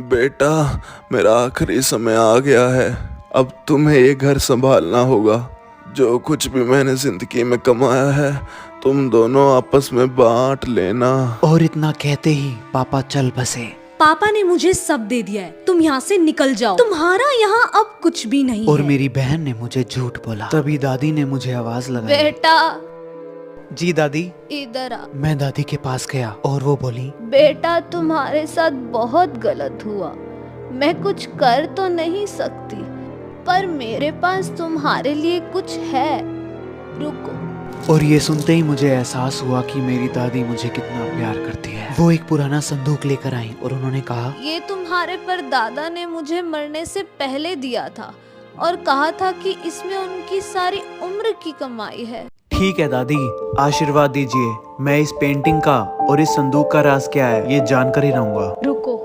बेटा, मेरा आखिरी समय आ गया है। अब तुम्हें ये घर संभालना होगा। जो कुछ भी मैंने जिंदगी में कमाया है तुम दोनों आपस में बांट लेना। और इतना कहते ही पापा चल बसे। पापा ने मुझे सब दे दिया है, तुम यहाँ से निकल जाओ, तुम्हारा यहाँ अब कुछ भी नहीं और है। मेरी बहन ने मुझे झूठ बोला। तभी दादी ने मुझे आवाज लगाई। बेटा जी दादी। इधर आ। मैं दादी के पास गया और वो बोली, बेटा तुम्हारे साथ बहुत गलत हुआ। मैं कुछ कर तो नहीं सकती, पर मेरे पास तुम्हारे लिए कुछ है। रुको। और ये सुनते ही मुझे एहसास हुआ कि मेरी दादी मुझे कितना प्यार करती है। वो एक पुराना संदूक लेकर आई और उन्होंने कहा, ये तुम्हारे परदादा ने मुझे मरने से पहले दिया था और कहा था कि इसमें उनकी सारी उम्र की कमाई है। ठीक है दादी, आशीर्वाद दीजिए। मैं इस पेंटिंग का और इस संदूक का राज क्या है ये जानकर ही रहूंगा। रुको,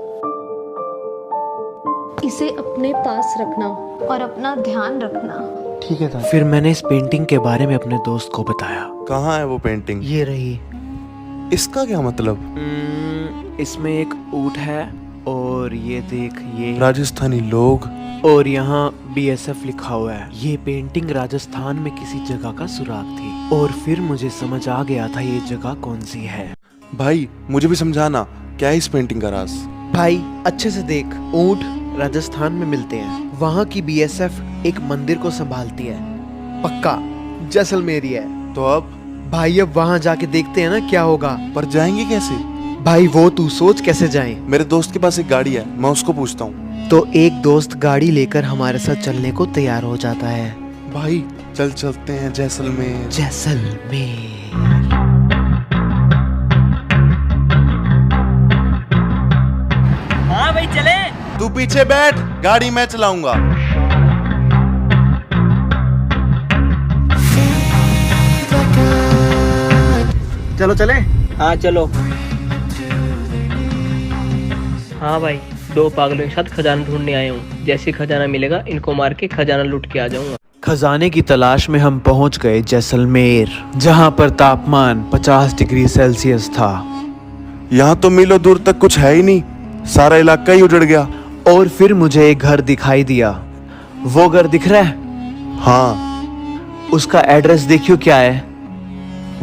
इसे अपने पास रखना और अपना ध्यान रखना। ठीक है दादी। फिर मैंने इस पेंटिंग के बारे में अपने दोस्त को बताया। कहाँ है वो पेंटिंग? ये रही। इसका क्या मतलब? इसमें एक ऊंट है और ये देख ये राजस्थानी लोग और यहाँ BSF लिखा हुआ है। ये पेंटिंग राजस्थान में किसी जगह का सुराग थी और फिर मुझे समझ आ गया था ये जगह कौन सी है। भाई मुझे भी समझाना, क्या है इस पेंटिंग का राज? भाई अच्छे से देख, ऊंट राजस्थान में मिलते हैं। वहाँ की BSF एक मंदिर को संभालती है। पक्का जैसलमेर है। तो अब भाई अब वहाँ जाके देखते हैं ना क्या होगा। पर जाएंगे कैसे? भाई वो तू सोच कैसे जाएं। मेरे दोस्त के पास एक गाड़ी है, मैं उसको पूछता हूँ। तो एक दोस्त गाड़ी लेकर हमारे साथ चलने को तैयार हो जाता है। भाई चल चलते हैं जैसलमेर। जैसलमेर। हाँ भाई चले। तू पीछे बैठ, गाड़ी मैं चलाऊंगा। चलो चले। हाँ चलो। हाँ भाई, दो पागलों के साथ खजाना ढूंढने आया हूँ। जैसे खजाना मिलेगा इनको मार के खजाना लूट के आ जाऊंगा। खजाने की तलाश में हम पहुंच गए जैसलमेर, जहां पर तापमान 50 डिग्री सेल्सियस था। यहाँ तो मीलों दूर तक कुछ है ही नहीं, सारा इलाका ही उजड़ गया। और फिर मुझे एक घर दिखाई दिया। वो घर दिख रहा है? हाँ। उसका एड्रेस देखियो क्या है।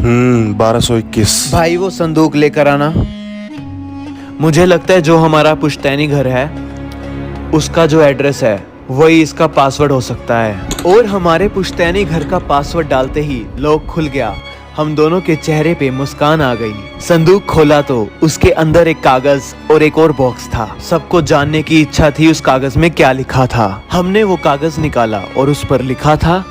1221। भाई वो संदूक लेकर आना। मुझे लगता है जो हमारा पुश्तैनी घर है उसका जो एड्रेस है वही इसका पासवर्ड हो सकता है। और हमारे पुश्तैनी घर का पासवर्ड डालते ही लॉक खुल गया। हम दोनों के चेहरे पे मुस्कान आ गई। संदूक खोला तो उसके अंदर एक कागज और एक और बॉक्स था। सबको जानने की इच्छा थी उस कागज में क्या लिखा था। हमने वो कागज निकाला और उस पर लिखा था,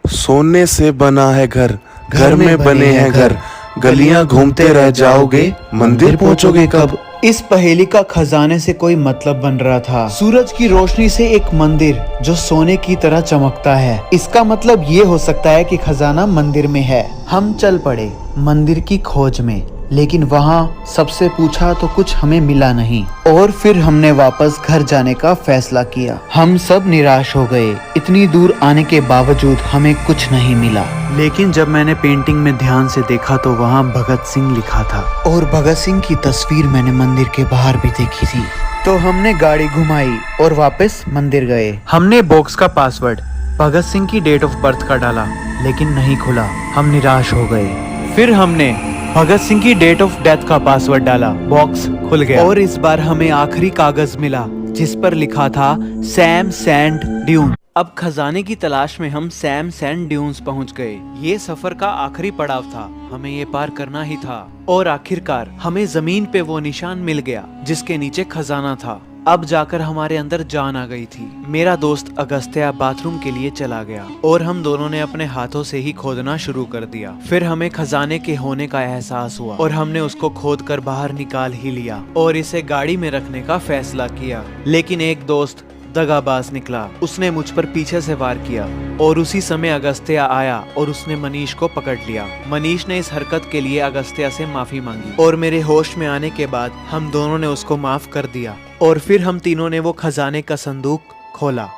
सोने से बना है घर, घर में बने हैं घर, गलियां घूमते रह जाओगे, मंदिर पहुंचोगे कब। इस पहेली का खजाने से कोई मतलब बन रहा था। सूरज की रोशनी से एक मंदिर जो सोने की तरह चमकता है। इसका मतलब ये हो सकता है कि खजाना मंदिर में है। हम चल पड़े मंदिर की खोज में, लेकिन वहाँ सबसे पूछा तो कुछ हमें मिला नहीं। और फिर हमने वापस घर जाने का फैसला किया। हम सब निराश हो गए। इतनी दूर आने के बावजूद हमें कुछ नहीं मिला। लेकिन जब मैंने पेंटिंग में ध्यान से देखा तो वहाँ भगत सिंह लिखा था और भगत सिंह की तस्वीर मैंने मंदिर के बाहर भी देखी थी। तो हमने गाड़ी घुमाई और वापस मंदिर गए। हमने बॉक्स का पासवर्ड भगत सिंह की डेट ऑफ बर्थ का डाला, लेकिन नहीं खुला। हम निराश हो गए। फिर हमने भगत सिंह की डेट ऑफ डेथ का पासवर्ड डाला, बॉक्स खुल गया। और इस बार हमें आखिरी कागज मिला जिस पर लिखा था सैम सैंड ड्यून। अब खजाने की तलाश में हम सैम सैंड ड्यून्स पहुंच गए। ये सफर का आखिरी पड़ाव था, हमें ये पार करना ही था। और आखिरकार हमें जमीन पे वो निशान मिल गया जिसके नीचे खजाना था। अब जाकर हमारे अंदर जान आ गई थी। मेरा दोस्त अगस्त्या बाथरूम के लिए चला गया और हम दोनों ने अपने हाथों से ही खोदना शुरू कर दिया। फिर हमें खजाने के होने का एहसास हुआ और हमने उसको खोद कर बाहर निकाल ही लिया और इसे गाड़ी में रखने का फैसला किया। लेकिन एक दोस्त दगाबाज निकला। उसने मुझ पर पीछे से वार किया और उसी समय अगस्त्या आया और उसने मनीष को पकड़ लिया। मनीष ने इस हरकत के लिए अगस्त्या से माफी मांगी और मेरे होश में आने के बाद हम दोनों ने उसको माफ कर दिया। और फिर हम तीनों ने वो खजाने का संदूक खोला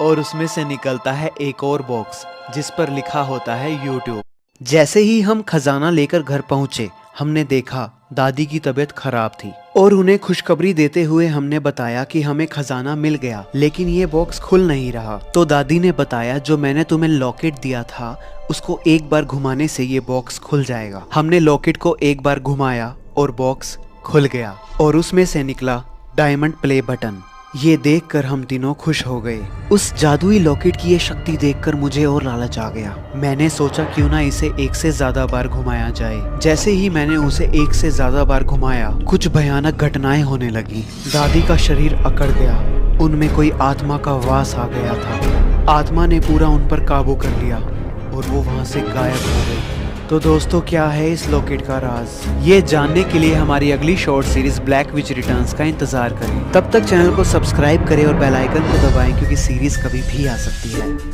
और उसमें से निकलता है एक और बॉक्स जिस पर लिखा होता है YouTube। जैसे ही हम खजाना लेकर घर पहुंचे हमने देखा दादी की तबीयत खराब थी और उन्हें खुशखबरी देते हुए हमने बताया कि हमें खजाना मिल गया, लेकिन ये बॉक्स खुल नहीं रहा। तो दादी ने बताया जो मैंने तुम्हें लॉकेट दिया था उसको एक बार घुमाने से ये बॉक्स खुल जाएगा। हमने लॉकेट को एक बार घुमाया और बॉक्स खुल गया और उसमें से निकला डायमंड प्ले बटन। ये देखकर हम तीनों खुश हो गए। उस जादुई लॉकेट की ये शक्ति देखकर मुझे और लालच आ गया। मैंने सोचा क्यों ना इसे एक से ज्यादा बार घुमाया जाए। जैसे ही मैंने उसे एक से ज्यादा बार घुमाया कुछ भयानक घटनाएं होने लगी। दादी का शरीर अकड़ गया, उनमें कोई आत्मा का वास आ गया था। आत्मा ने पूरा उन पर काबू कर लिया और वो वहां से गायब हो गई। तो दोस्तों क्या है इस लॉकेट का राज, ये जानने के लिए हमारी अगली शॉर्ट सीरीज ब्लैक विच रिटर्न्स का इंतजार करें। तब तक चैनल को सब्सक्राइब करें और बेल आइकन को दबाएं क्योंकि सीरीज कभी भी आ सकती है।